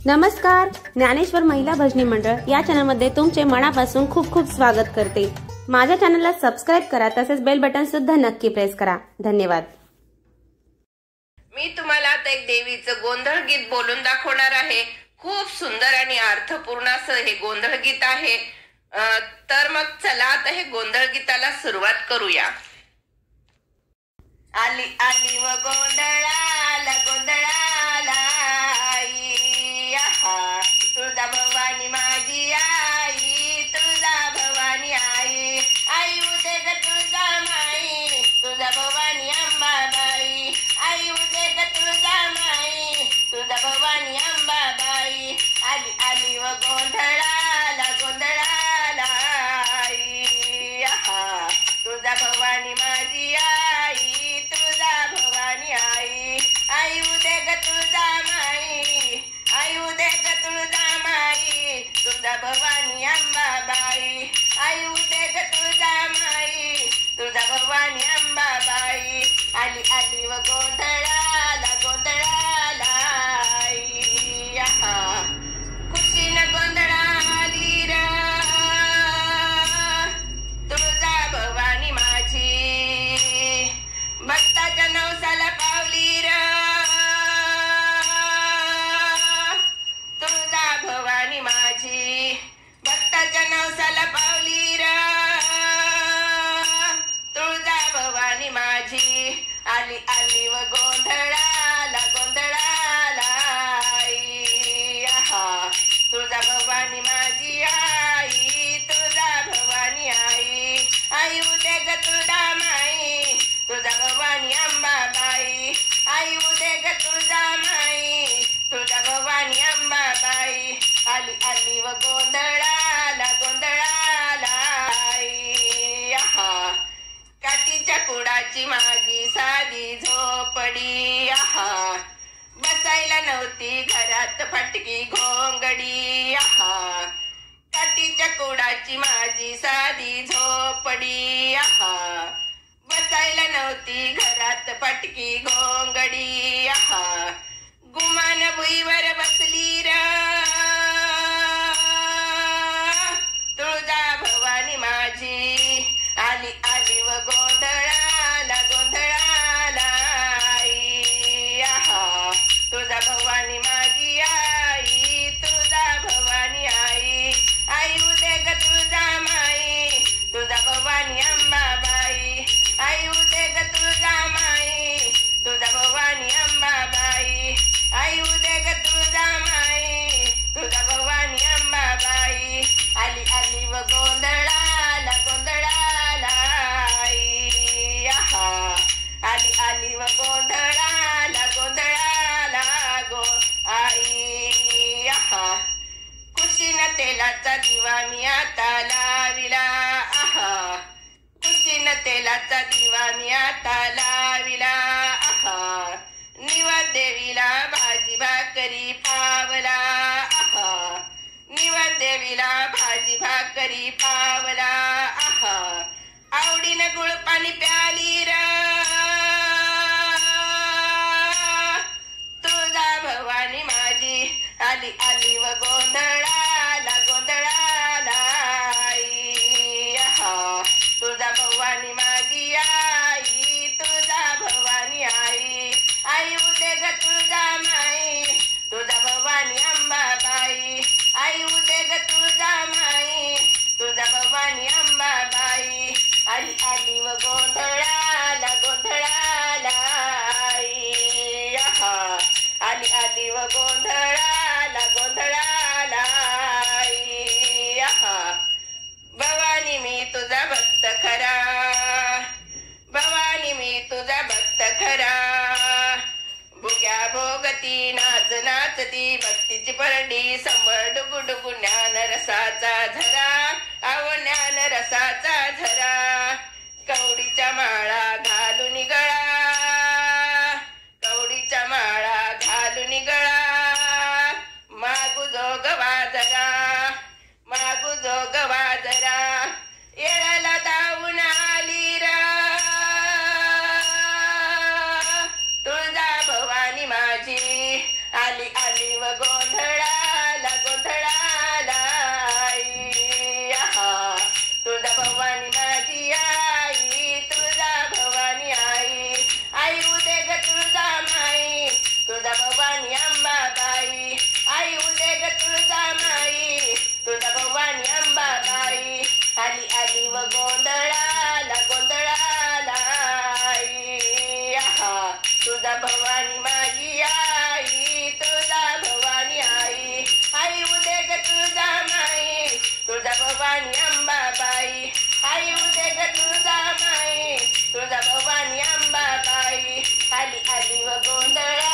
नमस्कार, ज्ञानेश्वर महिला भजनी मंडळ या चॅनलमध्ये तुमचे मनापासून खूप खूप स्वागत करते। माझ्या चॅनलला सबस्क्राइब करा, तसेच बेल बटन सुद्धा नक्की प्रेस करा। धन्यवाद। मी तुम्हाला आता एक देवीचं गोंधळ गीत बोलून दाखवणार आहे। खूप सुंदर आणि अर्थपूर्ण असं हे गोंधळ गीत आहे। तर मग चला आता हे गोंधळ गीताला सुरुवात करूया। आली आली व गोंधळाला गोंधळाला आई, आहा तुळजा भवानी माझी आई, तुळजा भवानी आई, आई उदे ग तुळजा माई, तुळजा भवानी अंबाबाई, आई उदे ग तुळजा माई, तुळजा भवानी अंबाबाई, आली आली व गोंधळाला गोंधळाला आई, आहा तुळजा भवानी माझी आई, तुळजा भवानी आई, आई उदे ग तुळजा माई, आई उदे ग तुळजा माई, तुळजा भवानी अंबाबाई, आई उदे ग तुळजा माई, तुळजा भवानी अंबाबाई, आली आली व गोंधळाला गोंधळाला आई, आहा खुशीनं गोंधळाली र तुळजा भवानी माझी, भक्ताच्या नवसाला पावली र तुळजा भवानी माझी, भक्ताच्या नवसाला पावली र तुळजा भवानी माझी, आली आली व गोंधळाला गोंधळाला आई, आहा तुळजा भवानी माझी आई, तुळजा भवानी आई, आई उदे ग तुळजा माई, तुळजा भवानी अंबाबाई, आई उदे ग तुळजा माई, तुळजा भवानी अंबाबाई, आली आली व गोंधळाला गोंधळाला आई, आहा काठीच्या कुडाची माझी साधी झोपडी, आहा बसायला नव्हती घरात फटकी घोंगडी, आहा काठीच्या कुडाची माझी साधी झोपडी, आहा बसायला नव्हती घरात फटकी घोंगडी, आहा गुमान भुईवर बसली र तुळजा भवानी माझी, आली आली व गोंधळाला गोंधळाला आई, आहा तुळजा भवानी माझी आई, तुळजा भवानी आई, आई उदे ग तुळजा माई, तुळजा भवानी अंबाबाई, आई उदे ग तुळजा माई, तुळजा भवानी अंबाबाई, आई उदे ग तुळजा माई, तुळजा भवानी अंबाबाई, आली आली व गोंधळाला गोंधळाला आई, आहा आली आली व गोंधळाला गोंधळाला गो आई, आहा खुशीनं तेलाचा दिवा मी आता लाविला, आहा खुशीनं तेलाचा दिवा मी आता लाविला, आहा निवद देवीला भाजी भाकरी पावला, आहा निवद देवीला भाजी भाकरी पावला, आहा आवडीनं गुळ पाणी प्याली र तुळजा भवानी माझी, आली आली व गोंधळाला गोंधळाला आई, आहा तुळजा भवानी माझी आई, तुळजा भवानी आई, आई उदे ग तुळजा माई, तुळजा भवानी अंबाबाई, आई उदे ग तुळजा माई, तुळजा भवानी अंबाबाई, आली आली व गोंधळाला गोंधळाला आई, आहा आली आली व गोंधळाला गोंधळाला आई, आहा भवानी मी तुझा भक्त खरा, भवानी मी तुझा भक्त खरा, भुग्या भोगती नाच नाचती भक्तीची परडी, संबळ डुगु डुगु ज्ञान रसाचा झरा, आव ज्ञान रसाचा झरा, कवडीच्या माळा घालून गळा, कवडीच्या माळा घालून गळा, मागू जोगवा जरा, मागू जोगवा जरा, येळाला धावून आली र तुळजा भवानी माझी, आली आली व गोंधळा तुळजाभवानी अंबाबाई आली आली व गोंधळ